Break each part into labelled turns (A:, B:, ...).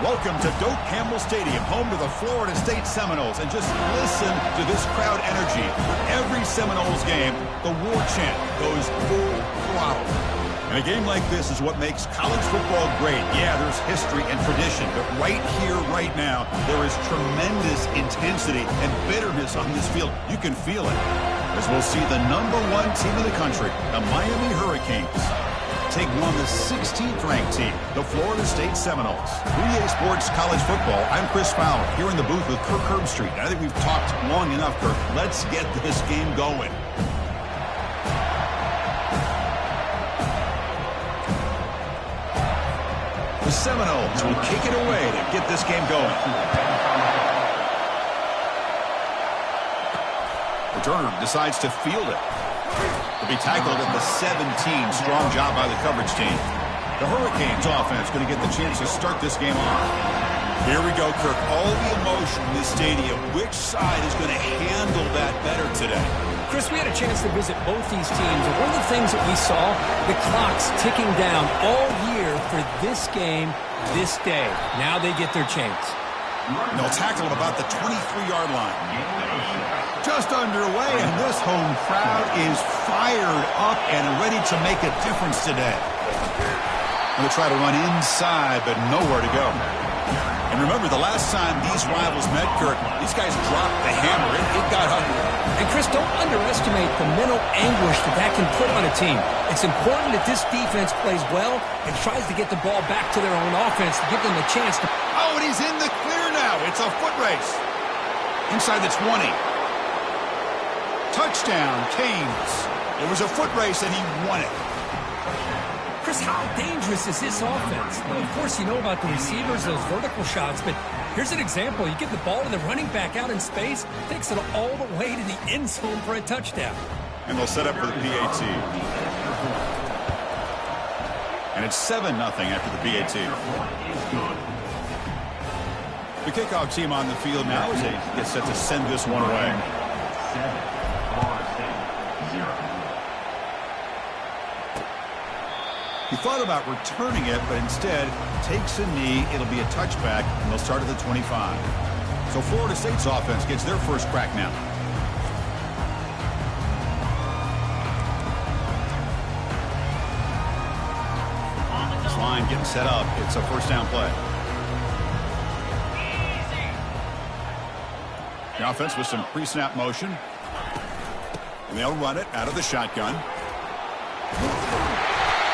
A: Welcome to Doak Campbell Stadium, home to the Florida State Seminoles. And just listen to this crowd energy. For every Seminoles game, the war chant goes full throttle. And a game like this is what makes college football great. Yeah, there's history and tradition, but right here, right now, there is tremendous intensity and bitterness on this field. You can feel it. As we'll see the #1 team in the country, the Miami Hurricanes, take on the 16th ranked team, the Florida State Seminoles. EA Sports College Football, I'm Chris Fowler, here in the booth with Kirk Herbstreit. I think we've talked long enough, Kirk. Let's get this game going. The Seminoles will kick it away to get this game going. Turner decides to field it. To be tackled at the 17. Strong job by the coverage team. The Hurricanes offense going to get the chance to start this game off. Here we go, Kirk. All the emotion in this stadium. Which side is going to handle that better today?
B: Chris, we had a chance to visit both these teams, and one of the things that we saw, the clock's ticking down all year for this game, this day. Now they get their chance.
A: They'll tackle at about the 23-yard line. Just underway, and this home crowd is fired up and ready to make a difference today. Going to try to run inside, but nowhere to go. And remember, the last time these rivals met, Kirk, these guys dropped the hammer. It got ugly.
B: And, Chris, don't underestimate the mental anguish that can put on a team. It's important that this defense plays well and tries to get the ball back to their own offense to give them a chance to...
A: Oh, and he's in the clear now. It's a foot race. Inside the 20. Touchdown, Canes. It was a foot race, and he won it.
B: Chris, how dangerous is this offense? Well, of course, you know about the receivers, those vertical shots, but here's an example. You get the ball to the running back out in space, takes it all the way to the end zone for a touchdown.
A: And they'll set up for the PAT. And it's 7-0 after the PAT. The kickoff team on the field now as they get set to send this one away. He thought about returning it, but instead takes a knee. It'll be a touchback, and they'll start at the 25. So Florida State's offense gets their first crack now. This line getting set up. It's a first down play. The offense with some pre-snap motion. And they'll run it out of the shotgun.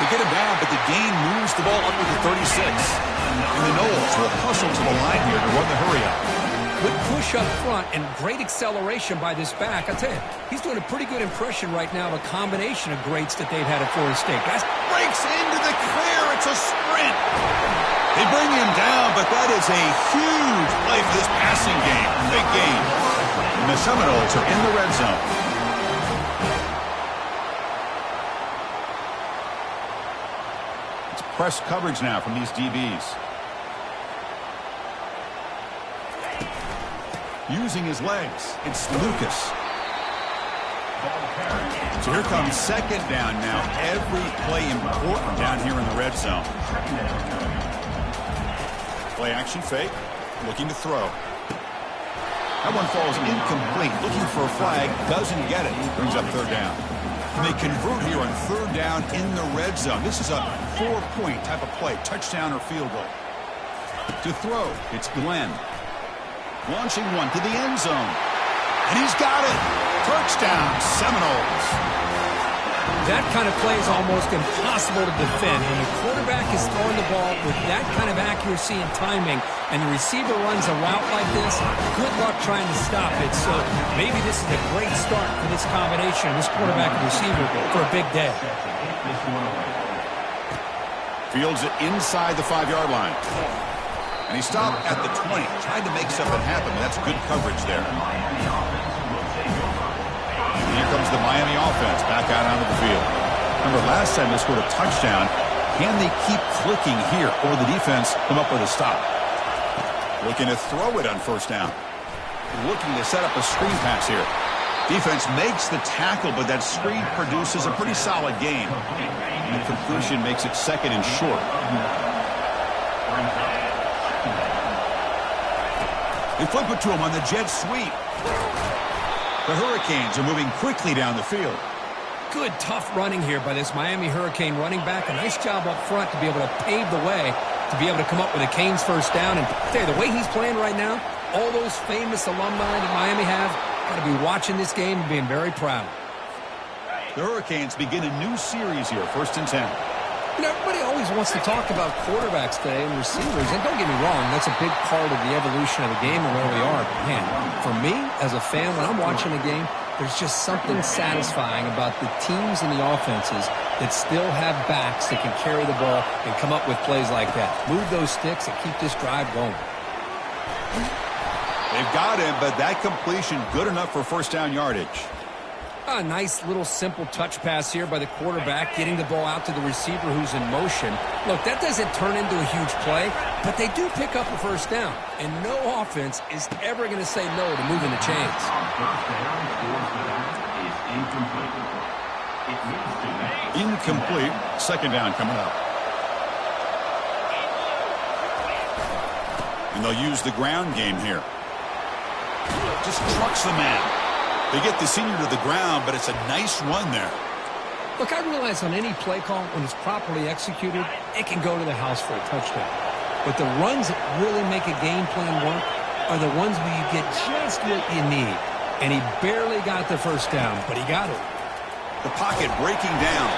A: They get him down, but the gain moves the ball up to the 36. And the Noles will hustle to the line here to run the hurry up.
B: Good push up front and great acceleration by this back. I tell you, he's doing a pretty good impression right now of a combination of greats that they've had at Florida State. Guys,
A: breaks into the clear. It's a sprint. They bring him down, but that is a huge play for this passing game. Big gain. And the Seminoles are in the red zone. Press coverage now from these DBs. Using his legs, it's Lucas. So here comes second down now. Every play important down here in the red zone. Play action fake, looking to throw. That one falls incomplete, looking for a flag, doesn't get it. Brings up third down. And they convert here on third down in the red zone. This is a 4-point type of play, touchdown or field goal. To throw, it's Glenn. Launching one to the end zone. And he's got it. Touchdown, Seminoles.
B: That kind of play is almost impossible to defend. When the quarterback is throwing the ball with that kind of accuracy and timing, and the receiver runs a route like this, good luck trying to stop it. So maybe this is a great start for this combination, this quarterback and receiver, for a big day.
A: Fields it inside the 5-yard line. And he stopped at the 20. Tried to make something happen, but that's good coverage there. And here comes the Miami offense back out onto the field. Remember, last time they scored a touchdown. Can they keep clicking here, or the defense come up with a stop? Looking to throw it on first down. Looking to set up a screen pass here. Defense makes the tackle, but that screen produces a pretty solid gain. And the completion makes it second and short. They flip it to him on the jet sweep. The Hurricanes are moving quickly down the field.
B: Good, tough running here by this Miami Hurricane running back. A nice job up front to be able to pave the way to be able to come up with a Canes first down. And the way he's playing right now, all those famous alumni that Miami have got to be watching this game and being very proud.
A: The Hurricanes begin a new series here, 1st and 10.
B: You know, everybody always wants to talk about quarterbacks today and receivers, and don't get me wrong, that's a big part of the evolution of the game and where we are. But man, for me, as a fan, when I'm watching a game, there's just something satisfying about the teams and the offenses that still have backs that can carry the ball and come up with plays like that. Move those sticks and keep this drive going.
A: They've got him, but that completion good enough for first down yardage.
B: A nice little simple touch pass here by the quarterback, getting the ball out to the receiver who's in motion. Look, that doesn't turn into a huge play, but they do pick up a first down. And no offense is ever going to say no to moving the chains.
A: Incomplete. Second down coming up. And they'll use the ground game here. Just trucks the man. They get the senior to the ground, but it's a nice run there.
B: Look, I realize on any play call, when it's properly executed, it can go to the house for a touchdown. But the runs that really make a game plan work are the ones where you get just what you need. And he barely got the first down, but he got it.
A: The pocket breaking down.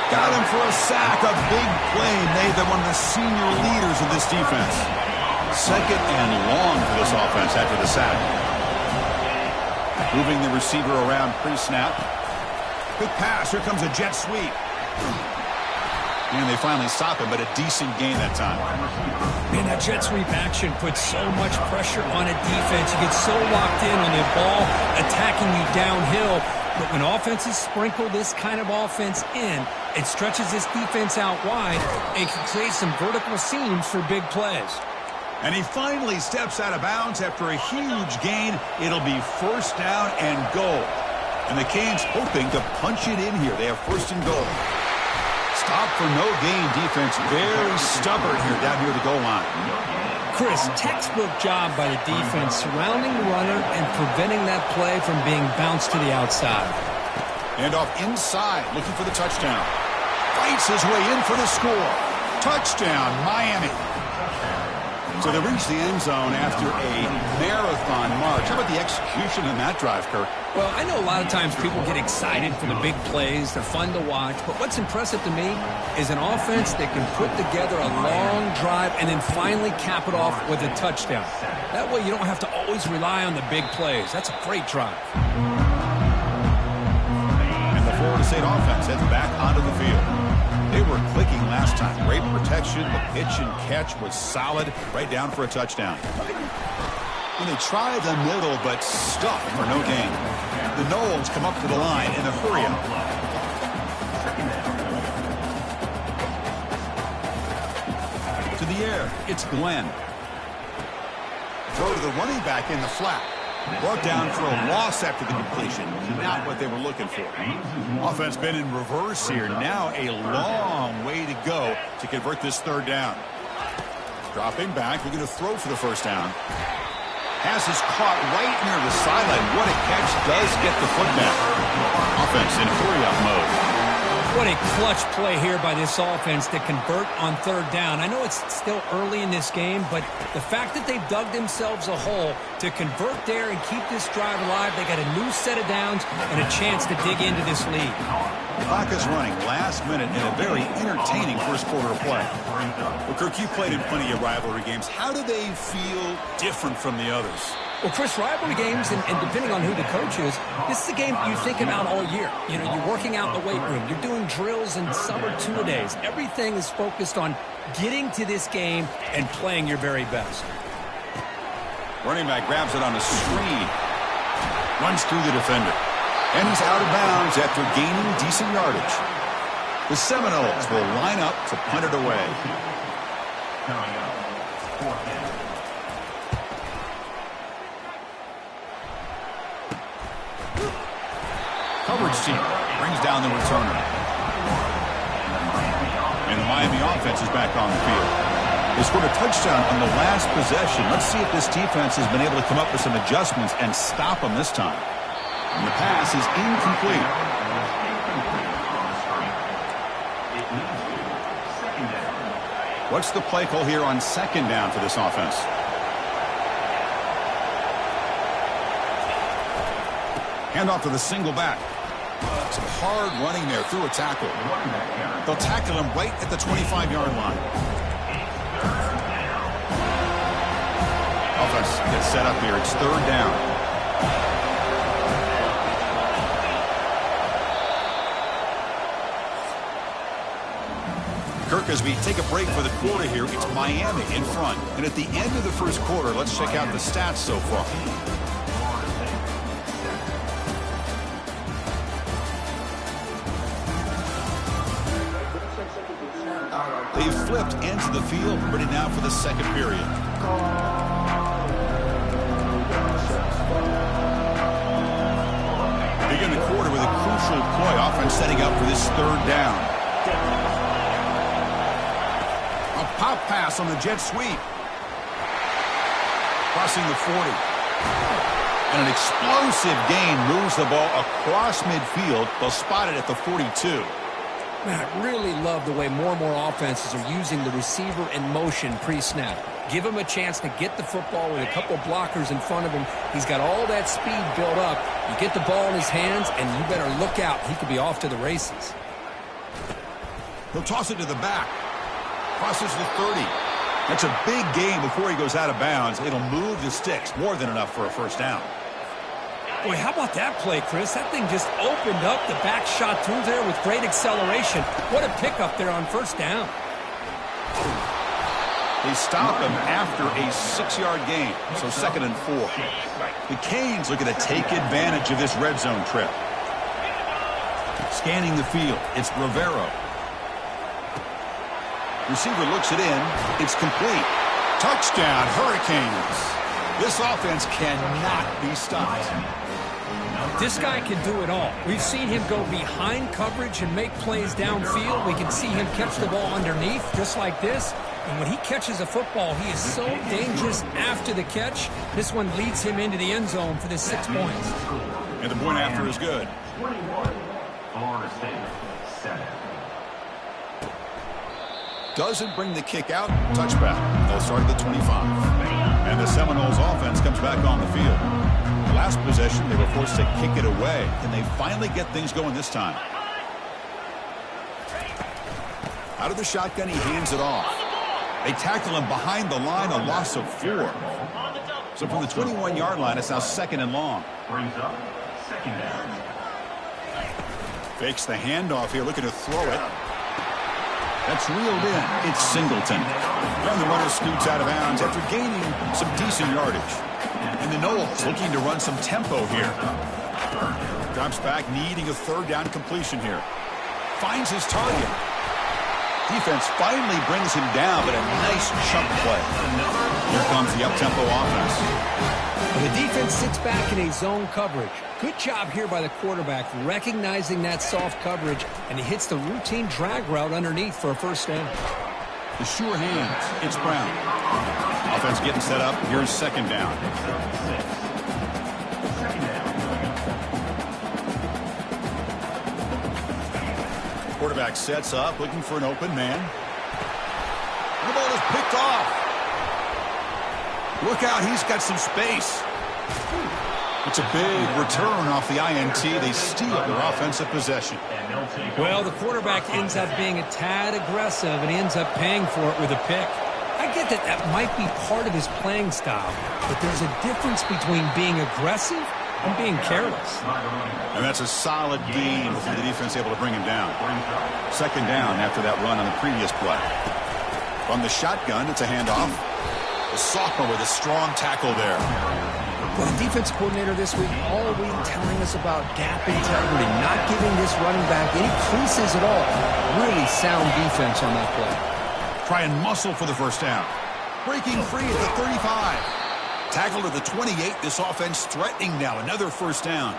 A: Got him for a sack. A big play made them one of the senior leaders of this defense. Second and long for this offense after the sack. Moving the receiver around pre-snap. Quick pass. Here comes a jet sweep. And they finally stop him, but a decent gain that time.
B: Man, that jet sweep action puts so much pressure on a defense. You get so locked in on the ball attacking you downhill. But when offenses sprinkle this kind of offense in, it stretches this defense out wide and can create some vertical seams for big plays.
A: And he finally steps out of bounds after a huge gain. It'll be first down and goal. And the Canes hoping to punch it in here. They have first and goal. Stop for no gain defense. Very stubborn here down near the goal line.
B: Chris, textbook job by the defense surrounding the runner and preventing that play from being bounced to the outside.
A: And off inside, looking for the touchdown. Fights his way in for the score. Touchdown, Miami. So they reach the end zone after a marathon march. How about the execution in that drive, Kirk?
B: Well, I know a lot of times people get excited for the big plays. They're fun to watch. But what's impressive to me is an offense that can put together a long drive and then finally cap it off with a touchdown. That way you don't have to always rely on the big plays. That's a great drive.
A: And the Florida State offense heads back onto the field. They were clicking last time. Great protection. The pitch and catch was solid. Right down for a touchdown. And they try the middle, but stuffed for no gain. The Noles come up to the line in a hurry-up. To the air, it's Glenn. Throw to the running back in the flat. Brought down for a loss after the completion. Not what they were looking for. Offense been in reverse here. Now a long way to go to convert this third down. Dropping back, looking to throw for the first down. Pass is caught right near the sideline. What a catch, does get the foot back. Offense in hurry-up mode.
B: What a clutch play here by this offense to convert on third down. I know it's still early in this game, but the fact that they've dug themselves a hole to convert there and keep this drive alive, they got a new set of downs and a chance to dig into this lead.
A: Clock is running last minute in a very entertaining first quarter of play. Well, Kirk, you played in plenty of rivalry games. How do they feel different from the others?
B: Well, Chris, rivalry games, and depending on who the coach is, this is a game you think about all year. You know, you're working out in the weight room. You're doing drills and summer two-a-days. Everything is focused on getting to this game and playing your very best.
A: Running back grabs it on a screen. Runs through the defender. And he's out of bounds after gaining decent yardage. The Seminoles will line up to punt it away. Coverage team brings down the returner. And the Miami offense is back on the field. They scored a touchdown on the last possession. Let's see if this defense has been able to come up with some adjustments and stop them this time. And the pass is incomplete. What's the play call here on second down for this offense? Handoff to the single back. Some hard running there through a tackle. They'll tackle him right at the 25-yard line. Offense gets set up here. It's third down. Kirk, as we take a break for the quarter here, it's Miami in front. And at the end of the first quarter, let's check out the stats so far. They've flipped into the field, ready now for the second period. Begin the quarter with a crucial play. Offense setting up for this third down. A pop pass on the jet sweep. Crossing the 40. And an explosive gain moves the ball across midfield. They'll spot it at the 42.
B: Man, I really love the way more and more offenses are using the receiver in motion pre-snap. Give him a chance to get the football with a couple blockers in front of him. He's got all that speed built up. You get the ball in his hands, and you better look out. He could be off to the races.
A: He'll toss it to the back. Crosses the 30. That's a big gain before he goes out of bounds. It'll move the sticks. More than enough for a first down.
B: Boy, how about that play, Chris? That thing just opened up the back shot through there with great acceleration. What a pickup there on first down.
A: They stop him after a 6-yard gain, so 2nd and 4. The Canes looking to take advantage of this red zone trip. Scanning the field, it's Rivero. Receiver looks it in. It's complete. Touchdown, Hurricanes. This offense cannot be stopped.
B: This guy can do it all. We've seen him go behind coverage and make plays downfield. We can see him catch the ball underneath, just like this. And when he catches a football, he is so dangerous after the catch. This one leads him into the end zone for the 6 points.
A: And the point after is good.
C: 21, Florida State, 7.
A: Doesn't bring the kick out. Touchback. They'll start at the 25. And the Seminoles offense comes back on the field. Last possession, they were forced to kick it away. Can they finally get things going this time? Out of the shotgun, he hands it off. They tackle him behind the line, a loss of 4. So from the 21-yard line, it's now 2nd and long.
C: Brings up 2nd down.
A: Fakes the handoff here, looking to throw it. That's reeled in. It's Singleton. And the runner scoots out of bounds after gaining some decent yardage. And the Noles looking to run some tempo here. Drops back, needing a 3rd down completion here. Finds his target. Defense finally brings him down, but a nice chunk play. Here comes the up-tempo offense.
B: Well, the defense sits back in a zone coverage. Good job here by the quarterback, recognizing that soft coverage, and he hits the routine drag route underneath for a first down.
A: The sure hands. It's Brown. Offense getting set up. Here's 2nd down. Quarterback sets up, looking for an open man. The ball is picked off. Look out, he's got some space. It's a big return off the INT. They steal their offensive possession.
B: Well, the quarterback ends up being a tad aggressive, and he ends up paying for it with a pick. I get that that might be part of his playing style, but there's a difference between being aggressive and being careless.
A: And that's a solid gain before the defense able to bring him down. 2nd down after that run on the previous play. From the shotgun, it's a handoff. The sophomore with a strong tackle there.
B: Well, the defense coordinator this week all week telling us about gap integrity, not giving this running back any creases at all. Really sound defense on that play.
A: Try and muscle for the first down. Breaking free at the 35. Tackle to the 28. This offense threatening now. Another first down.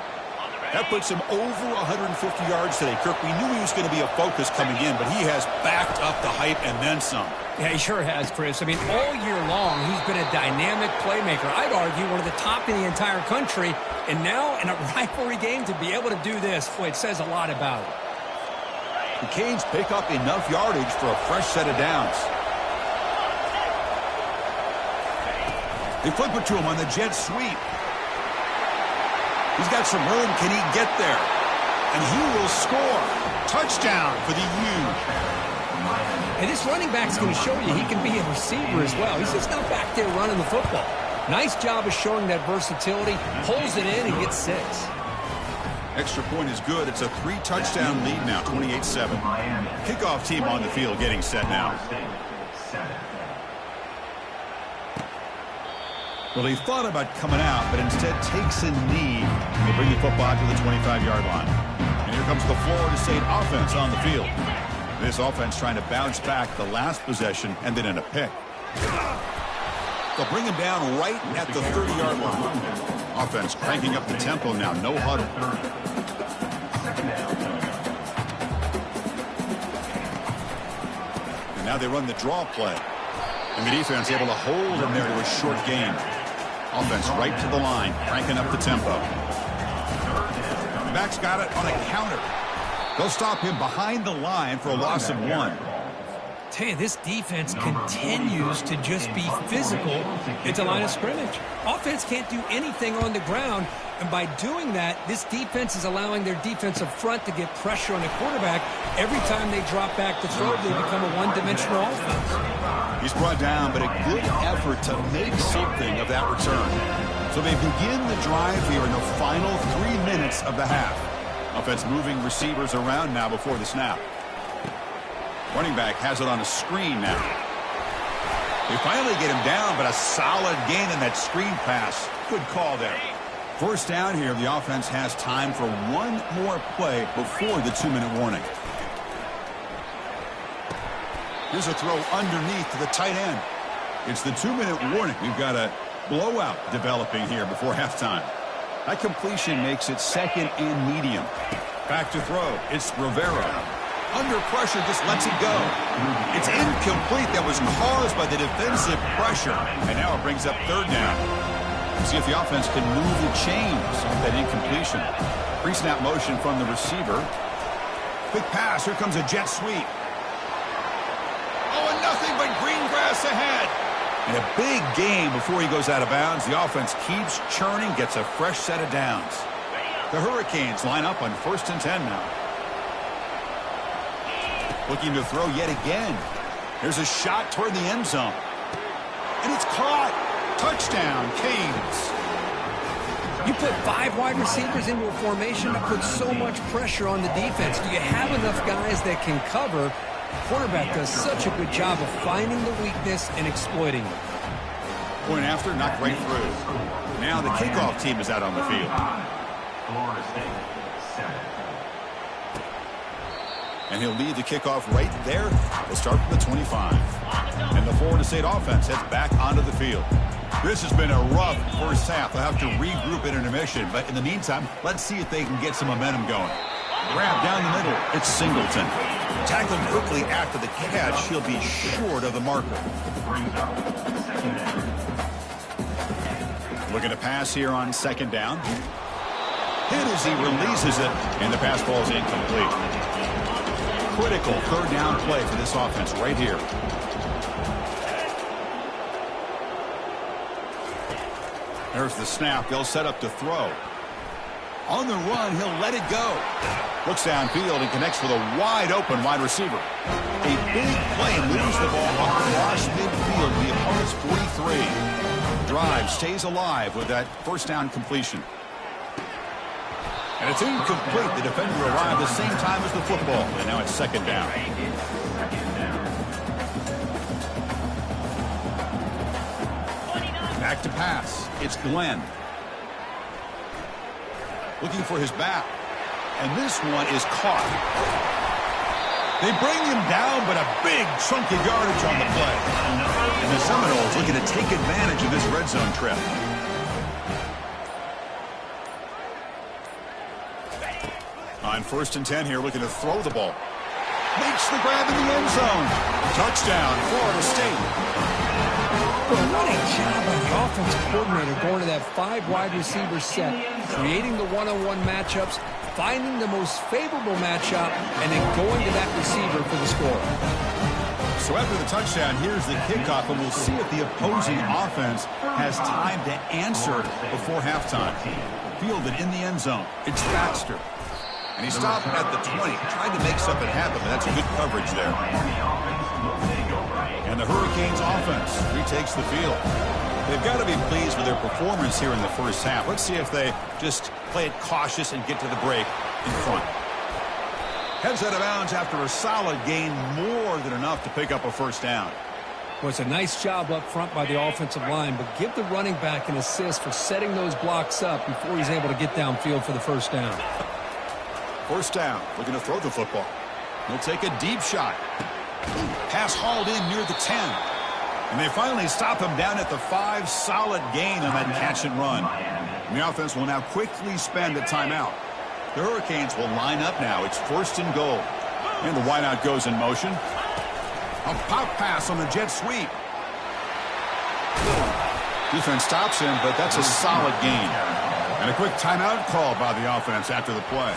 A: That puts him over 150 yards today. Kirk, we knew he was going to be a focus coming in, but he has backed up the hype and then some.
B: Yeah, he sure has, Chris. I mean, all year long, he's been a dynamic playmaker. I'd argue one of the top in the entire country. And now, in a rivalry game, to be able to do this, boy, it says a lot about it.
A: The Canes pick up enough yardage for a fresh set of downs. They flip it to him on the jet sweep. He's got some room. Can he get there? And he will score. Touchdown for the U.
B: And this running back's going to show you he can be a receiver as well. He's just not back there running the football. Nice job of showing that versatility. Pulls it in and gets 6.
A: Extra point is good. It's a 3-touchdown lead now, 28-7. Kickoff team on the field getting set now. Well, he thought about coming out, but instead takes a knee. They bring the football to the 25-yard line. And here comes the Florida State offense on the field. This offense trying to bounce back the last possession and then in a pick. They'll bring him down right at the 30-yard line. Offense cranking up the tempo now. No huddle. And now they run the draw play. And the defense able to hold him there to a short gain. Offense right to the line, cranking up the tempo. The back's got it on a counter. They'll stop him behind the line for a loss of 1.
B: Tell you, this defense continues to just be physical at the line of scrimmage. Offense can't do anything on the ground, and by doing that, this defense is allowing their defensive front to get pressure on the quarterback. Every time they drop back to throw, they become a one-dimensional offense.
A: He's brought down, but a good effort to make something of that return. So they begin the drive here in the final 3 minutes of the half. Offense moving receivers around now before the snap. Running back has it on a screen now. They finally get him down, but a solid gain in that screen pass. Good call there. First down here, the offense has time for one more play before the 2-minute warning. Here's a throw underneath to the tight end. It's the 2-minute warning. We've got a blowout developing here before halftime. That completion makes it 2nd and medium. Back to throw. It's Rivera. Under pressure, just lets it go. It's incomplete. That was caused by the defensive pressure. And now it brings up 3rd down. See if the offense can move the chains off that incompletion. Pre-snap motion from the receiver. Quick pass. Here comes a jet sweep. Oh, and nothing but green grass ahead. And a big gain before he goes out of bounds. The offense keeps churning, gets a fresh set of downs. The Hurricanes line up on 1st and 10 now. Looking to throw yet again. There's a shot toward the end zone. And it's caught. Touchdown, Canes.
B: You put 5 wide receivers into a formation that puts so much pressure on the defense. Do you have enough guys that can cover? The quarterback does such a good job of finding the weakness and exploiting it.
A: Point after, knocked right through. Now the kickoff team is out on the field.
C: Florida State, 7.
A: And he'll lead the kickoff right there. They'll start from the 25. And the Florida State offense heads back onto the field. This has been a rough first half. They'll have to regroup at intermission. But in the meantime, let's see if they can get some momentum going. Grab down the middle. It's Singleton. Tackled quickly after the catch. He'll be short of the marker. Looking to pass here on 2nd down. Hit as he releases it. And the pass ball is incomplete. Critical 3rd down play for this offense right here. There's the snap. They'll set up to throw. On the run, he'll let it go. Looks downfield and connects with a wide-open wide receiver. A big play and moves the ball across midfield to the opponent's 43. Drive stays alive with that 1st down completion. And it's incomplete. The defender arrived the same time as the football. And now it's 2nd down. Back to pass. It's Glenn. Looking for his back. And this one is caught. They bring him down, but a big chunk of yardage on the play. And the Seminoles looking to take advantage of this red zone trip. On 1st and 10 here, looking to throw the ball. Makes the grab in the end zone. Touchdown, Florida State.
B: Well, what a job by the offensive coordinator going to that 5 wide receiver set, creating the one-on-one matchups, finding the most favorable matchup, and then going to that receiver for the score.
A: So after the touchdown, here's the kickoff, and we'll see if the opposing offense has time to answer before halftime. Fielded in the end zone. It's Baxter. And he stopped at the 20, tried to make something happen, but that's good coverage there. And the Hurricanes offense retakes the field. They've got to be pleased with their performance here in the first half. Let's see if they just play it cautious and get to the break in front. Heads out of bounds after a solid gain, more than enough to pick up a first down.
B: Well, it's a nice job up front by the offensive line, but give the running back an assist for setting those blocks up before he's able to get downfield for the first down.
A: First down, looking to throw the football. He'll take a deep shot. Pass hauled in near the 10. And they finally stop him down at the 5. Solid gain on that catch and run. And the offense will now quickly spend a timeout. The Hurricanes will line up now. It's 1st and goal. And the wideout goes in motion. A pop pass on the jet sweep. Defense stops him, but that's a solid gain. And a quick timeout call by the offense after the play.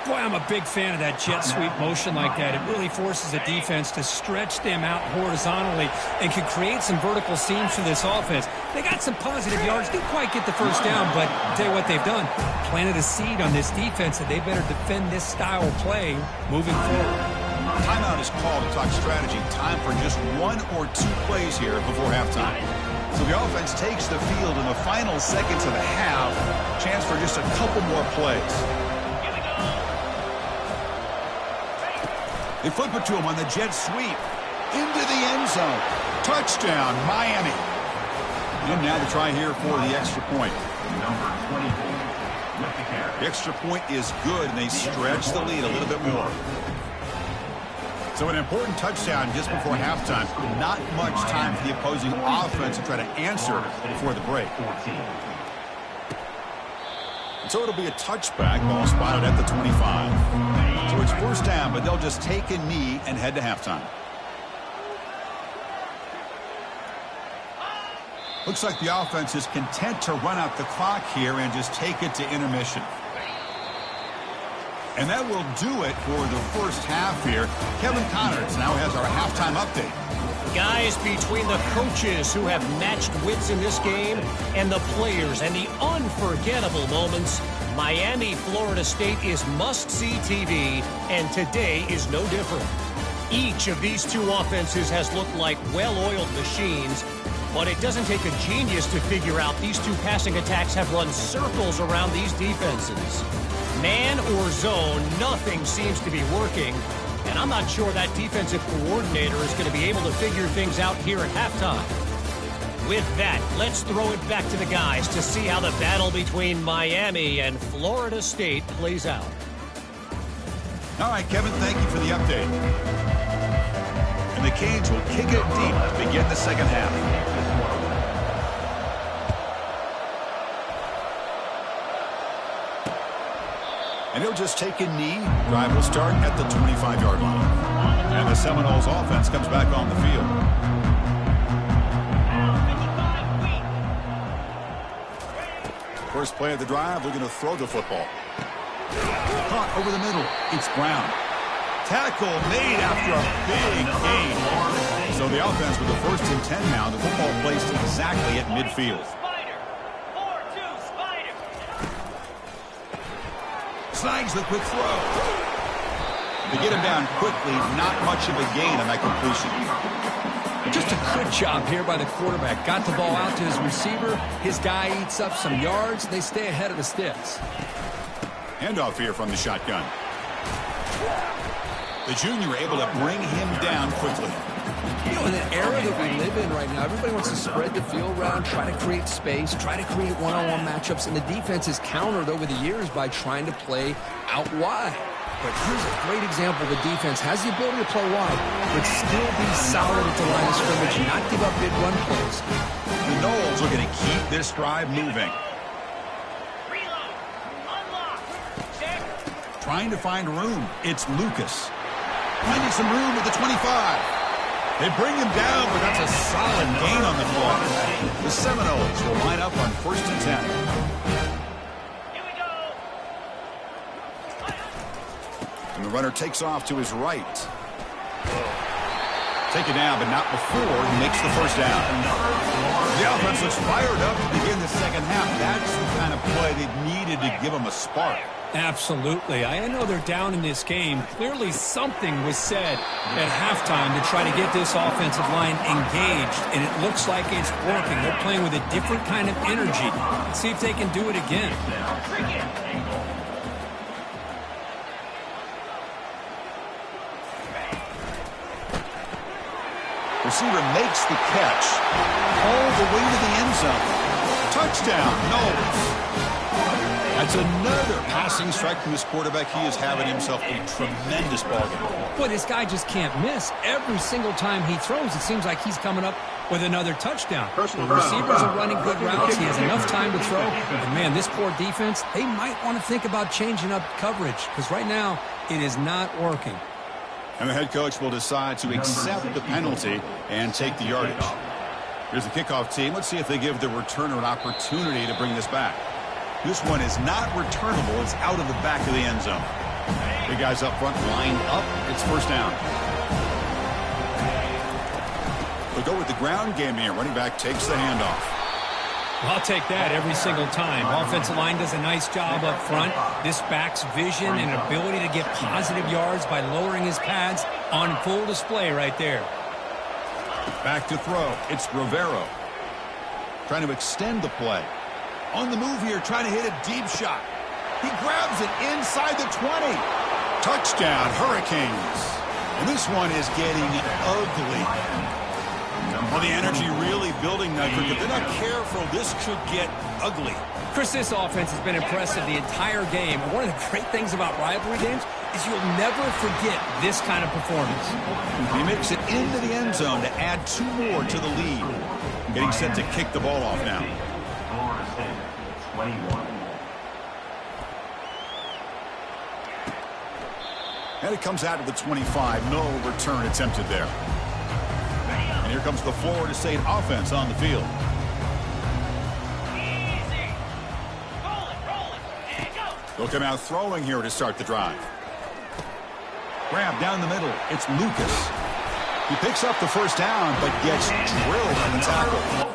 B: Boy, I'm a big fan of that jet sweep motion like that. It really forces the defense to stretch them out horizontally and can create some vertical seams for this offense. They got some positive yards. Didn't quite get the first down, but I'll tell you what they've done. Planted a seed on this defense that they better defend this style of play moving forward.
A: Timeout is called to talk strategy. Time for just 1 or 2 plays here before halftime. So the offense takes the field in the final seconds of the half. Chance for just a couple more plays. They flip it to him on the jet sweep. Into the end zone. Touchdown, Miami. And now to try here for the extra point. The extra point is good, and they stretch the lead a little bit more. So an important touchdown just before halftime. Not much time for the opposing offense to try to answer before the break. So it'll be a touchback, ball spotted at the 25. So it's first down, but they'll just take a knee and head to halftime. Looks like the offense is content to run out the clock here and just take it to intermission. And that will do it for the first half here. Kevin Connors now has our halftime update.
D: Guys, between the coaches who have matched wits in this game and the players and the unforgettable moments, Miami, Florida State is must-see TV, and today is no different. Each of these two offenses has looked like well-oiled machines, but it doesn't take a genius to figure out these two passing attacks have run circles around these defenses. Man or zone, nothing seems to be working. And I'm not sure that defensive coordinator is going to be able to figure things out here at halftime. With that, let's throw it back to the guys to see how the battle between Miami and Florida State plays out.
A: All right, Kevin, thank you for the update. And the Canes will kick it deep to begin the second half. And he'll just take a knee. Drive will start at the 25-yard line. And the Seminoles offense comes back on the field. First play of the drive, looking to throw the football. Caught over the middle. It's Brown. Tackle made after a big gain. So the offense with the 1st and 10 now. The football placed exactly at midfield. Snags the quick throw. To get him down quickly, not much of a gain on that completion.
B: Just a good job here by the quarterback. Got the ball out to his receiver. His guy eats up some yards. They stay ahead of the sticks.
A: Handoff here from the shotgun. The junior able to bring him down quickly.
B: You know, in the era that we live in right now, everybody wants to spread the field around, try to create space, try to create one-on-one matchups, and the defense is countered over the years by trying to play out wide. But here's a great example. The defense has the ability to play wide, but still be solid at the line of scrimmage and not give up big run plays.
A: The Noles are going to keep this drive moving. trying to find room. It's Lucas. Finding some room at the 25. They bring him down, but that's a solid gain on the play. The Seminoles will line up on 1st and 10.
C: Here we go.
A: And the runner takes off to his right. Taken down, but not before he makes the first down. The offense looks fired up to begin the second half. That's the kind of play they've needed to give them a spark.
B: Absolutely. I know they're down in this game. Clearly something was said at halftime to try to get this offensive line engaged, and it looks like it's working. They're playing with a different kind of energy. Let's see if they can do it again.
A: Receiver makes the catch all the way to the end zone. Touchdown, Knowles. That's another passing strike from this quarterback. He is having himself a tremendous ball game.
B: Boy, this guy just can't miss. Every single time he throws, it seems like he's coming up with another touchdown. The receivers are running good routes. He has enough time to throw. And, man, this poor defense, they might want to think about changing up coverage because right now it is not working.
A: And the head coach will decide to accept the penalty and take the yardage. Here's the kickoff team. Let's see if they give the returner an opportunity to bring this back. This one is not returnable. It's out of the back of the end zone. Big guys up front lined up. It's first down. They'll go with the ground game here. Running back takes the handoff.
B: I'll take that every single time. Offensive line does a nice job up front. This back's vision and ability to get positive yards by lowering his pads on full display right there.
A: Back to throw. It's Rivero. Trying to extend the play. On the move here, trying to hit a deep shot. He grabs it inside the 20. Touchdown, Hurricanes. And this one is getting ugly. Well, the energy really building, Nightford. If they're not careful, this could get ugly.
B: Chris, this offense has been impressive the entire game. And one of the great things about rivalry games is you'll never forget this kind of performance.
A: He makes it into the end zone to add 2 more to the lead. Getting set to kick the ball off now.
C: Florida State, 21.
A: And it comes out to the 25. No return attempted there. And here comes the Florida State offense on the field.
C: Easy. Roll it, and go.
A: They'll come out throwing here to start the drive. Grab down the middle. It's Lucas. He picks up the first down, but gets drilled on the tackle.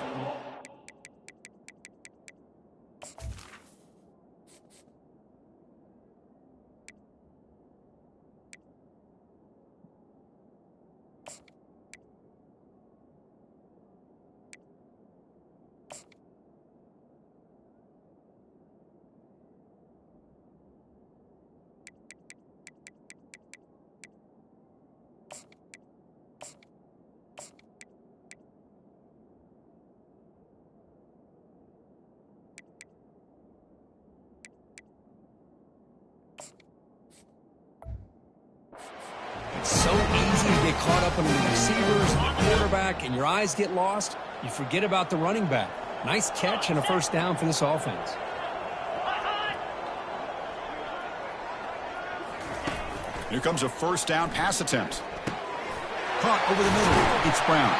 B: So easy to get caught up in the receivers and the quarterback, and your eyes get lost. You forget about the running back. Nice catch and a first down for this offense.
A: Here comes a first down pass attempt. Caught over the middle. It's Brown.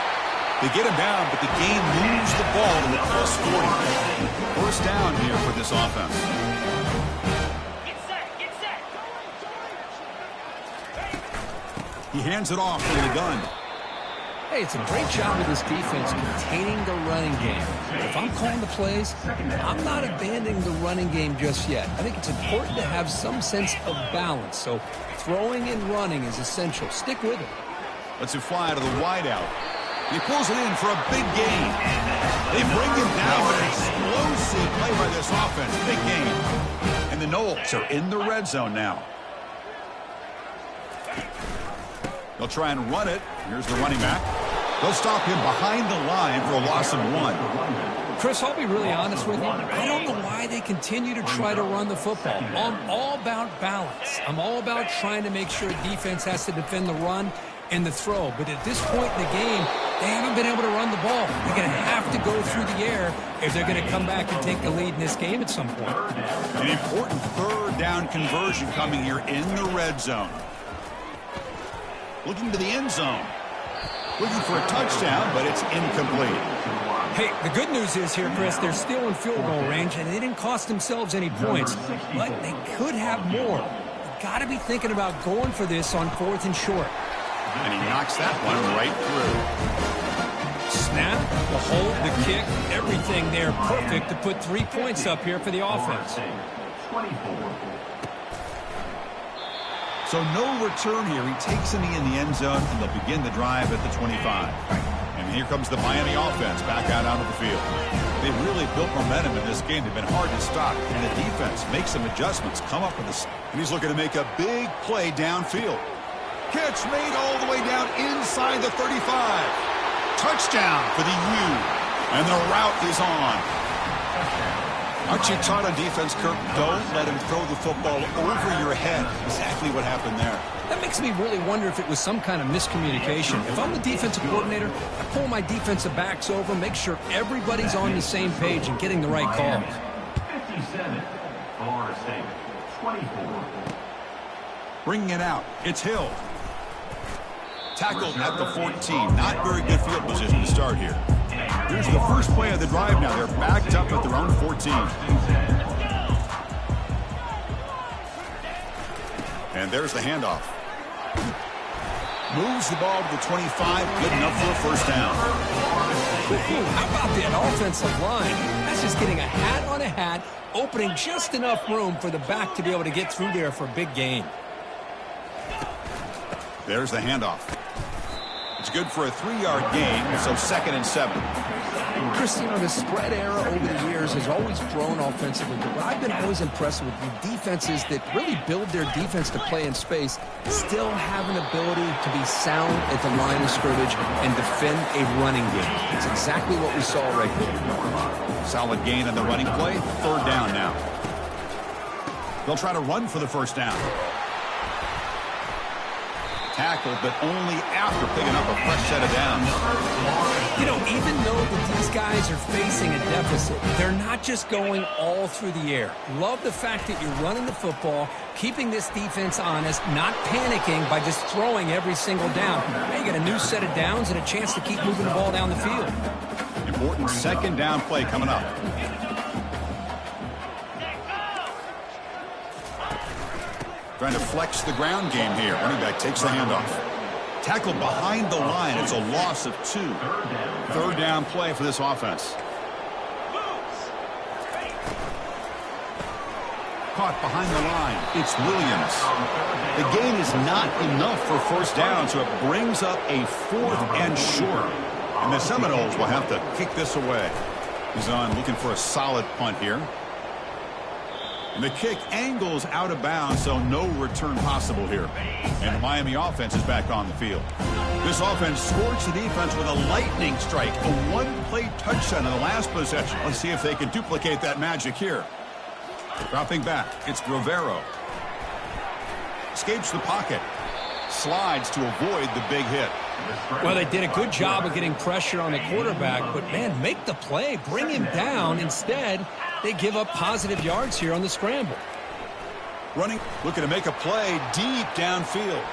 A: They get him down, but the game moves the ball to the plus 40. First down here for this offense. He hands it off to the gun.
B: Hey, it's a great job of this defense containing the running game. If I'm calling the plays, I'm not abandoning the running game just yet. I think it's important to have some sense of balance. So throwing and running is essential. Stick with it.
A: Lets it fly to the wideout. He pulls it in for a big gain. They bring him down with an explosive play by this offense. Big gain. And the Knowles are in the red zone now. They'll try and run it. Here's the running back. They'll stop him behind the line for a loss of 1.
B: Chris, I'll be really honest with you. I don't know why they continue to try to run the football. I'm all about balance. I'm all about trying to make sure defense has to defend the run and the throw. But at this point in the game, they haven't been able to run the ball. They're going to have to go through the air if they're going to come back and take the lead in this game at some point.
A: An important third down conversion coming here in the red zone. Looking to the end zone. Looking for a touchdown, but it's incomplete.
B: Hey, the good news is here, Chris, they're still in field goal range, and they didn't cost themselves any points, but they could have more. You've got to be thinking about going for this on 4th and short.
A: And he knocks that one right through.
B: Snap, the hold, the kick, everything there perfect to put 3 points up here for the offense.
A: So no return here. He takes him in the end zone, and they'll begin the drive at the 25. And here comes the Miami offense back out onto the field. They've really built momentum in this game. They've been hard to stop, and the defense makes some adjustments, come up with this. And he's looking to make a big play downfield. Catch made all the way down inside the 35. Touchdown for the U. And the route is on. Aren't you taught on defense, Kirk? Don't let him throw the football over your head. Exactly what happened there.
B: That makes me really wonder if it was some kind of miscommunication. If I'm the defensive coordinator, I pull my defensive backs over, make sure everybody's on the same page and getting the right calls.
E: 57, Florida State, 24.
A: Bringing it out. It's Hill. Tackled at the 14. Not very good field position to start here. Here's the first play of the drive now. They're backed up at their own 14. And there's the handoff. Moves the ball to the 25. Good enough for a first down.
B: How about that offensive line? That's just getting a hat on a hat, opening just enough room for the back to be able to get through there for a big gain.
A: There's the handoff. It's good for a 3-yard gain, so 2nd and 7.
B: Chris, you know, the spread era over the years has always grown offensively, but I've been always impressed with the defenses that really build their defense to play in space, still have an ability to be sound at the line of scrimmage and defend a running game. It's exactly what we saw right here.
A: Solid gain on the running play. 3rd down now. They'll try to run for the first down. Tackled, but only after picking up a fresh set of downs.
B: You know, even though that these guys are facing a deficit, they're not just going all through the air. Love the fact that you're running the football, keeping this defense honest, not panicking by just throwing every single down. Now you got a new set of downs and a chance to keep moving the ball down the field.
A: Important 2nd down play coming up. Trying to flex the ground game here. Running back takes the handoff. Tackled behind the line. It's a loss of 2. 3rd down play for this offense. Caught behind the line. It's Williams. The gain is not enough for first down, so it brings up a 4th and short. And the Seminoles will have to kick this away. He's on looking for a solid punt here. And the kick angles out of bounds, so no return possible here. And the Miami offense is back on the field. This offense scorched the defense with a lightning strike, a 1-play touchdown in the last possession. Let's see if they can duplicate that magic here. Dropping back, it's Rivero. Escapes the pocket. Slides to avoid the big hit.
B: Well, they did a good job of getting pressure on the quarterback, but, man, make the play. Bring him down. Instead, they give up positive yards here on the scramble.
A: Running, looking to make a play deep downfield.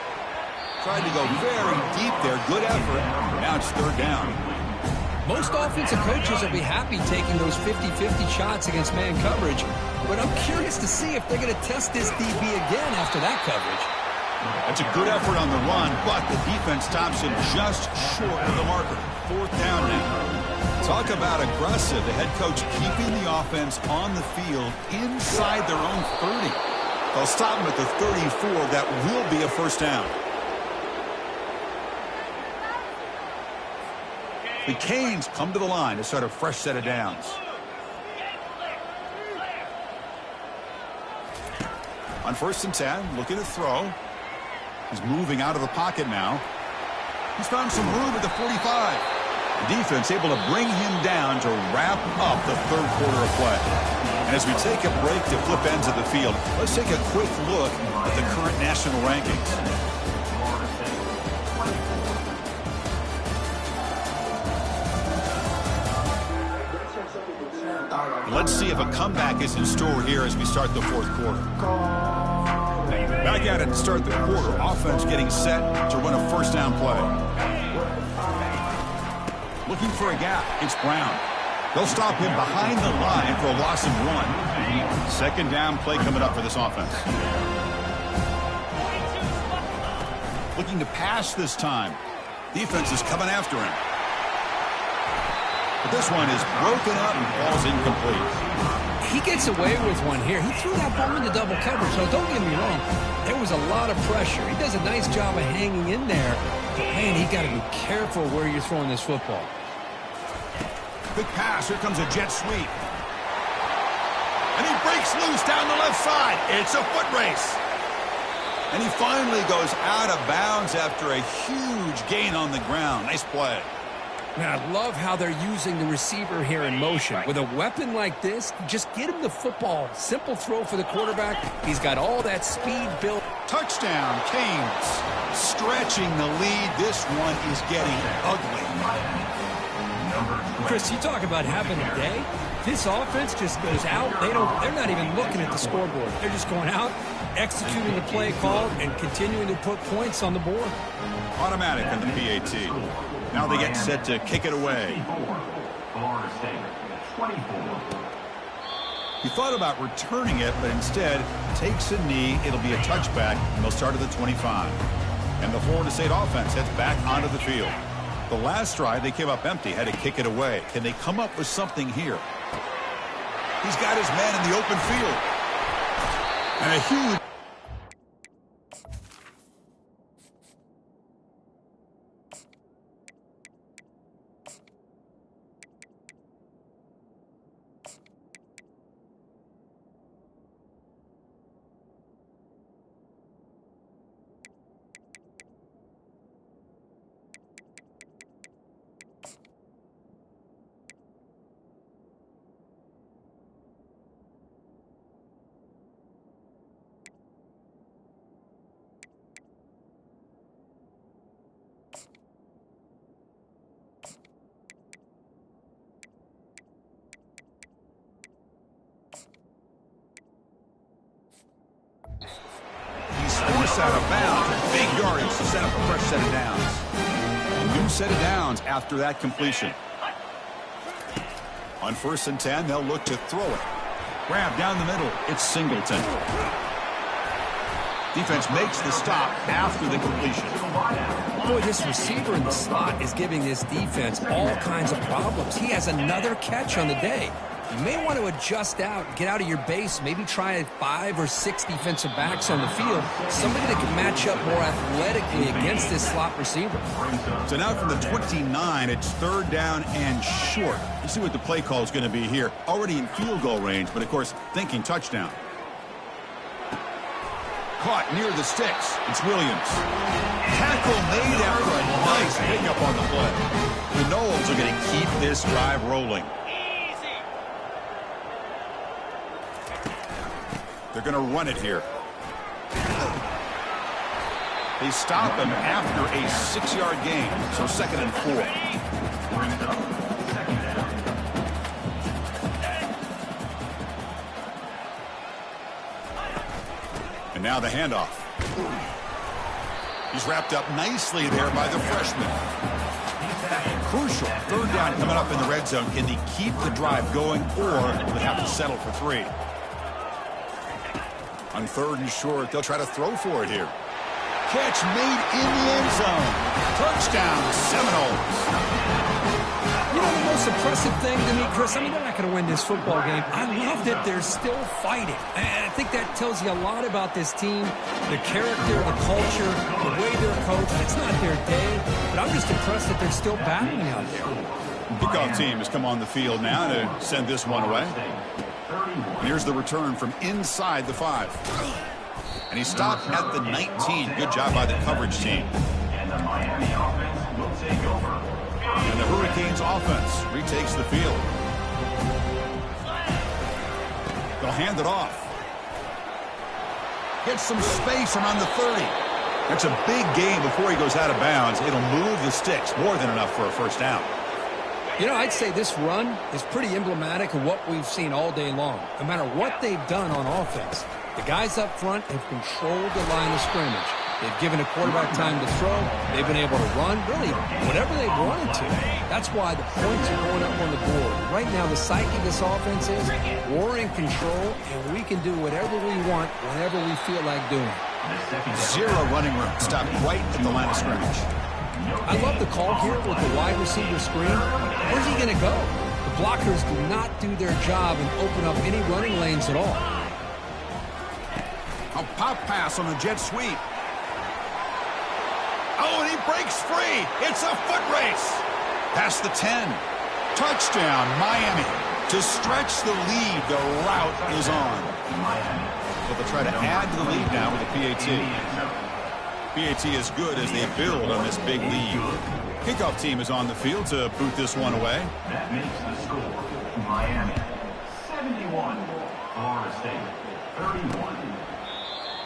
A: Tried to go very deep there. Good effort. Now it's 3rd down.
B: Most offensive coaches will be happy taking those 50-50 shots against man coverage, but I'm curious to see if they're going to test this DB again after that coverage.
A: That's a good effort on the run, but the defense stops him just short of the marker. 4th down now. Talk about aggressive. The head coach keeping the offense on the field inside their own 30. They'll stop him at the 34. That will be a first down. The Canes come to the line to start a fresh set of downs. On 1st and 10, looking to throw. He's moving out of the pocket now. He's found some room at the 45. The defense able to bring him down to wrap up the third quarter of play. And as we take a break to flip ends of the field, let's take a quick look at the current national rankings. Let's see if a comeback is in store here as we start the fourth quarter. Back at it to start the quarter. Offense getting set to run a first down play. Looking for a gap. It's Brown. They'll stop him behind the line for a loss of 1. Second down play coming up for this offense. Looking to pass this time. Defense is coming after him. But this one is broken up and falls incomplete.
B: He gets away with one here. He threw that ball into double coverage, so don't get me wrong. There was a lot of pressure. He does a nice job of hanging in there. But, man, he got to be careful where you're throwing this football.
A: Big pass. Here comes a jet sweep. And he breaks loose down the left side. It's a foot race. And he finally goes out of bounds after a huge gain on the ground. Nice play.
B: Man, I love how they're using the receiver here in motion. With a weapon like this, just get him the football. Simple throw for the quarterback. He's got all that speed built.
A: Touchdown, Canes. Stretching the lead. This one is getting ugly.
B: Chris, you talk about having a day. This offense just goes out. They're not even looking at the scoreboard. They're just going out, executing the play call, and continuing to put points on the board.
A: Automatic on the PAT. Now they get set to kick it away.
E: Florida State, 24.
A: He thought about returning it, but instead takes a knee. It'll be a touchback, and they'll start at the 25. And the Florida State offense heads back onto the field. The last drive, they came up empty, had to kick it away. Can they come up with something here? He's got his man in the open field. And a huge... Out of bounds. Big yardage to set up a fresh set of downs. A new set of downs after that completion. On 1st and 10, they'll look to throw it. Grab down the middle. It's Singleton. Defense makes the stop after the completion.
B: Boy, this receiver in the slot is giving this defense all kinds of problems. He has another catch on the day. You may want to adjust out, get out of your base, maybe try 5 or 6 defensive backs on the field, somebody that can match up more athletically against this slot receiver.
A: So now from the 29, it's 3rd down and short. Let's see what the play call is going to be here. Already in field goal range, but of course, thinking touchdown. Caught near the sticks. It's Williams. Tackle made after a nice pickup on the play. The Noles are going to keep this drive rolling. They're going to run it here. They stop him after a 6-yard gain, so 2nd and 4. And now the handoff. He's wrapped up nicely there by the freshman. Crucial. 3rd down coming up in the red zone. Can they keep the drive going, or they have to settle for 3? On 3rd and short, they'll try to throw for it here. Catch made in the end zone. Touchdown, Seminoles.
B: You know, the most impressive thing to me, Chris, I mean, they're not going to win this football game. I love that they're still fighting. And I think that tells you a lot about this team, the character, the culture, the way they're coached. It's not their day, but I'm just impressed that they're still battling out there.
A: Kickoff team has come on the field now to send this one away. And here's the return from inside the 5. And he stopped at the 19. Good job by the coverage team.
E: And the Miami offense will take over.
A: And the Hurricanes offense retakes the field. They'll hand it off. Gets some space around the 30. That's a big gain before he goes out of bounds. It'll move the sticks, more than enough for a first down.
B: You know, I'd say this run is pretty emblematic of what we've seen all day long. No matter what they've done on offense, the guys up front have controlled the line of scrimmage. They've given a quarterback time to throw. They've been able to run, really, whatever they wanted to. That's why the points are going up on the board. Right now, the psyche of this offense is we're in control, and we can do whatever we want whenever we feel like doing it.
A: Zero running room. Stopped right at the line of scrimmage.
B: I love the call here with the wide receiver screen. Where's he going to go? The blockers do not do their job and open up any running lanes at all.
A: A pop pass on the jet sweep. Oh, and he breaks free. It's a foot race. Past the 10. Touchdown, Miami. To stretch the lead, the route is on. But they'll try to add to the lead now with a PAT. PAT is good as they build on this big lead. Kickoff team is on the field to boot this one away.
E: That makes the score Miami 71, Florida State 31.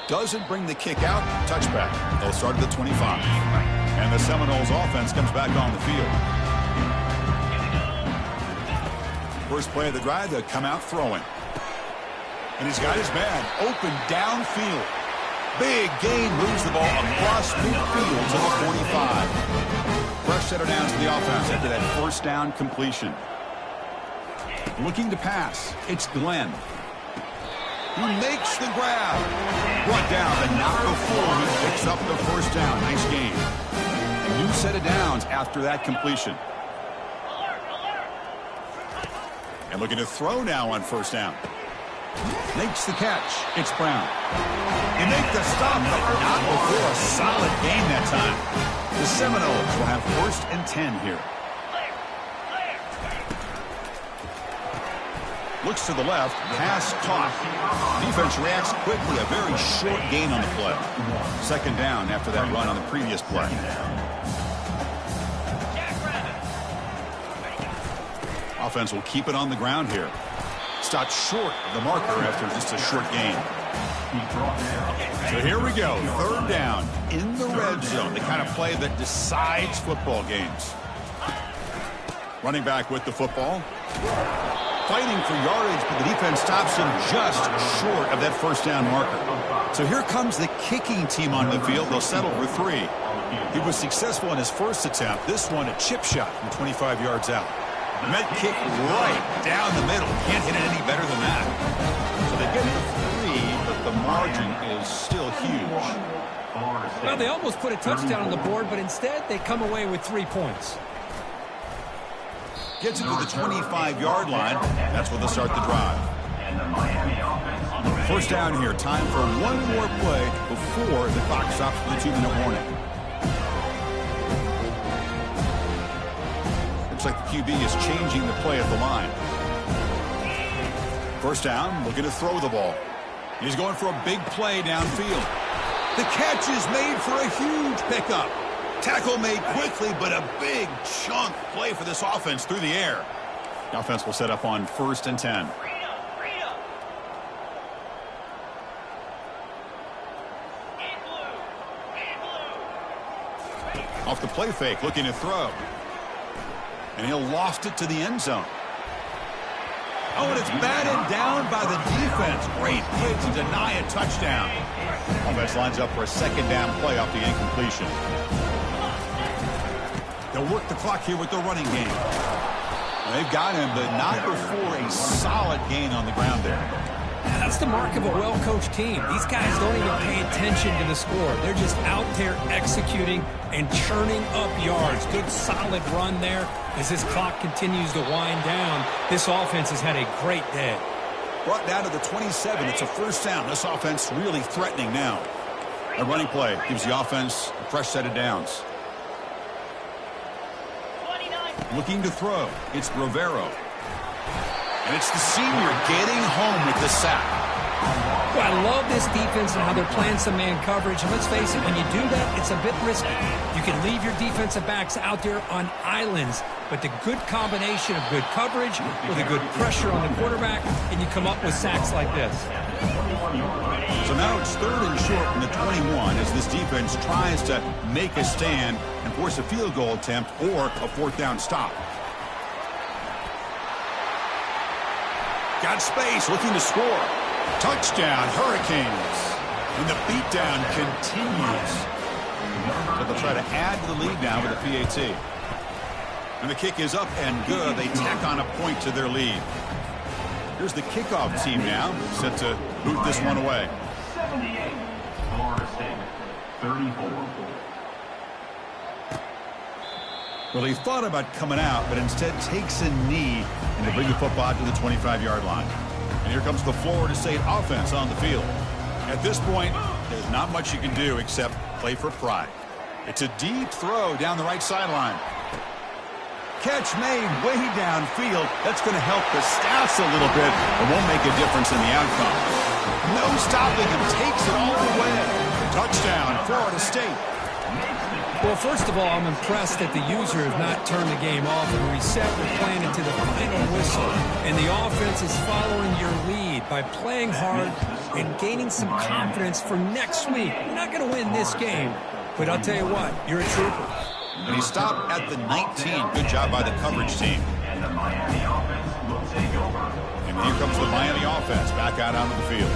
A: Doesn't bring the kick out. Touchback. They'll start at the 25. And the Seminoles offense comes back on the field. First play of the drive, they'll come out throwing. And he's got his man open downfield. Big gain, moves the ball across midfield to the 45. Fresh setter down to the offense after that first down completion. Looking to pass. It's Glenn. He makes the grab. Brought down, but not before he picks up the first down. Nice game. A new set of downs after that completion. And looking to throw now on first down. Makes the catch. It's Brown. They make the stop, but not before a solid gain that time. The Seminoles will have first and 10 here. Looks to the left. Pass caught. Defense reacts quickly. A very short gain on the play. Second down after that run on the previous play. Offense will keep it on the ground here. Stopped short of the marker after just a short gain. So here we go. Third down in the red zone. The kind of play that decides football games. Running back with the football. Fighting for yardage, but the defense stops him just short of that first down marker. So here comes the kicking team on the field. They'll settle for 3. He was successful in his first attempt. This one, a chip shot from 25 yards out. And that kick right down the middle. Can't hit it any better than that. So they get the 3, but the margin is still huge.
B: Well, they almost put a touchdown on the board, but instead they come away with 3 points.
A: Gets it to the 25-yard line. That's where they'll start the drive. First down here. Time for one more play before the clock stops for the 2-minute warning. Looks like the QB is changing the play at the line. First down, looking to throw the ball. He's going for a big play downfield. The catch is made for a huge pickup. Tackle made quickly, but a big chunk play for this offense through the air. The offense will set up on first and 10. Off the play fake, looking to throw. And he'll loft it to the end zone. Oh, and it's batted down by the defense. Great play to deny a touchdown. Offense lines up for a second down play off the incompletion. They'll work the clock here with the running game. They've got him, but not before a solid gain on the ground there.
B: That's the mark of a well-coached team. These guys don't even pay attention to the score. They're just out there executing and churning up yards. Good, solid run there. As this clock continues to wind down, this offense has had a great day.
A: Brought down to the 27. It's a first down. This offense really threatening now. A running play gives the offense a fresh set of downs. Looking to throw. It's Rivero. And it's the senior getting home with the sack.
B: Well, I love this defense and how they're playing some man coverage. And let's face it, when you do that, it's a bit risky. You can leave your defensive backs out there on islands, but the good combination of good coverage with a good pressure on the quarterback, and you come up with sacks like this.
A: So now it's 3rd and short from the 21 as this defense tries to make a stand and force a field goal attempt or a 4th down stop. Got space, looking to score. Touchdown, Hurricanes. And the beatdown continues. So they'll try to add to the lead now with a PAT. And the kick is up and good. They tack on a point to their lead. Here's the kickoff team now, set to boot this one away.
E: 78. Florida State, 34.
A: Well, he thought about coming out, but instead takes a knee and to bring the football to the 25-yard line. And here comes the Florida State offense on the field. At this point, there's not much you can do except play for pride. It's a deep throw down the right sideline. Catch made way downfield. That's going to help the stats a little bit, but won't make a difference in the outcome. No stopping him. Takes it all the way. Touchdown, Florida State.
B: Well, first of all, I'm impressed that the user has not turned the game off and reset. We're playing into the final whistle, and the offense is following your lead by playing hard and gaining some confidence for next week. We're not going to win this game, but I'll tell you what, you're a trooper.
A: And he stopped at the 19. Good job by the coverage team.
E: And the Miami offense will take over.
A: And here comes the Miami offense back out onto the field.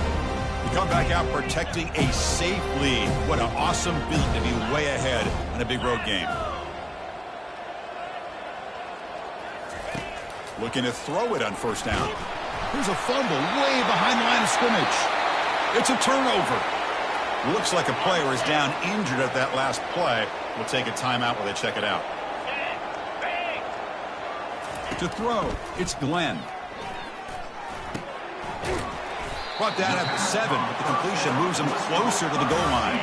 A: We come back out protecting a safe lead. What an awesome feeling to be way ahead in a big road game. Looking to throw it on 1st down. Here's a fumble way behind the line of scrimmage. It's a turnover. Looks like a player is down injured at that last play. We'll take a timeout while they check it out. To throw, it's Glenn. Brought down at the 7, but the completion moves him closer to the goal line.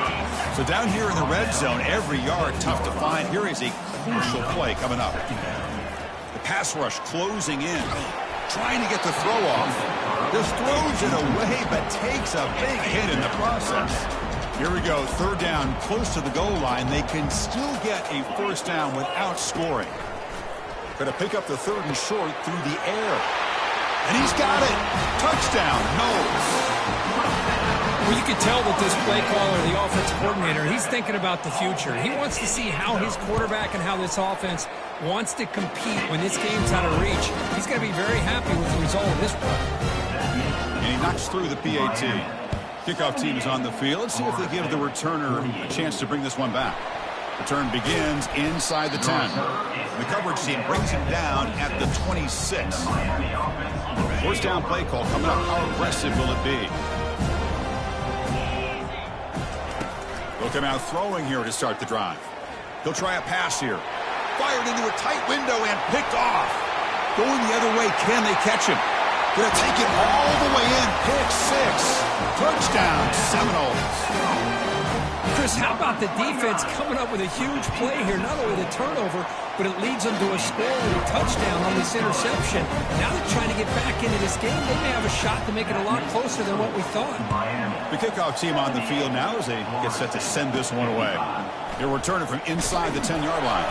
A: So down here in the red zone, every yard tough to find. Here is a crucial play coming up. The pass rush closing in, trying to get the throw off. Just throws it away, but takes a big hit in the process. Here we go, 3rd down, close to the goal line. They can still get a 1st down without scoring. Going to pick up the 3rd and short through the air. And he's got it. Touchdown, Knowles.
B: Well, you can tell that this play caller, the offensive coordinator, he's thinking about the future. He wants to see how his quarterback and how this offense wants to compete when this game's out of reach. He's going to be very happy with the result of this play.
A: And he knocks through the PAT. Kickoff team is on the field. Let's see if they give the returner a chance to bring this one back. Return begins inside the 10. The coverage team brings him down at the 26. 1st down play call coming up. How aggressive will it be? They'll come out throwing here to start the drive. He'll try a pass here. Fired into a tight window and picked off. Going the other way, can they catch him? Gonna take it all the way in. Pick 6. Touchdown, Seminoles.
B: Chris, how about the defense coming up with a huge play here? Not only the turnover, but it leads them to a score with a touchdown on this interception. Now they're trying to get back into this game. They may have a shot to make it a lot closer than what we thought.
A: The kickoff team on the field now as they get set to send this one away. They'll return it from inside the 10-yard line.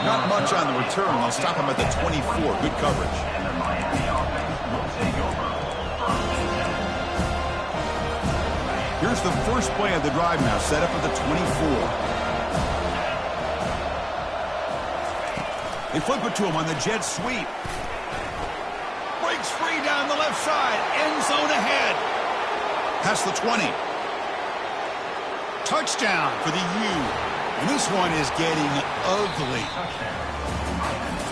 A: Not much on the return. They'll stop him at the 24. Good coverage. Here's the first play of the drive now, set up at the 24. They flip it to him on the jet sweep. Breaks free down the left side. End zone ahead. Past the 20. Touchdown for the U. And this one is getting ugly.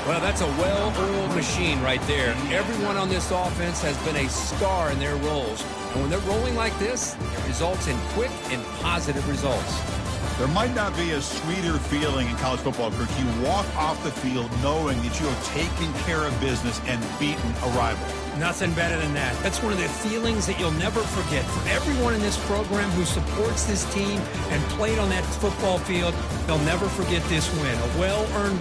B: Well, that's a well-oiled machine right there. Everyone on this offense has been a star in their roles. And when they're rolling like this, it results in quick and positive results.
A: There might not be a sweeter feeling in college football, Kirk. You walk off the field knowing that you have taken care of business and beaten a rival.
B: Nothing better than that. That's one of the feelings that you'll never forget. For everyone in this program who supports this team and played on that football field, they'll never forget this win. A well-earned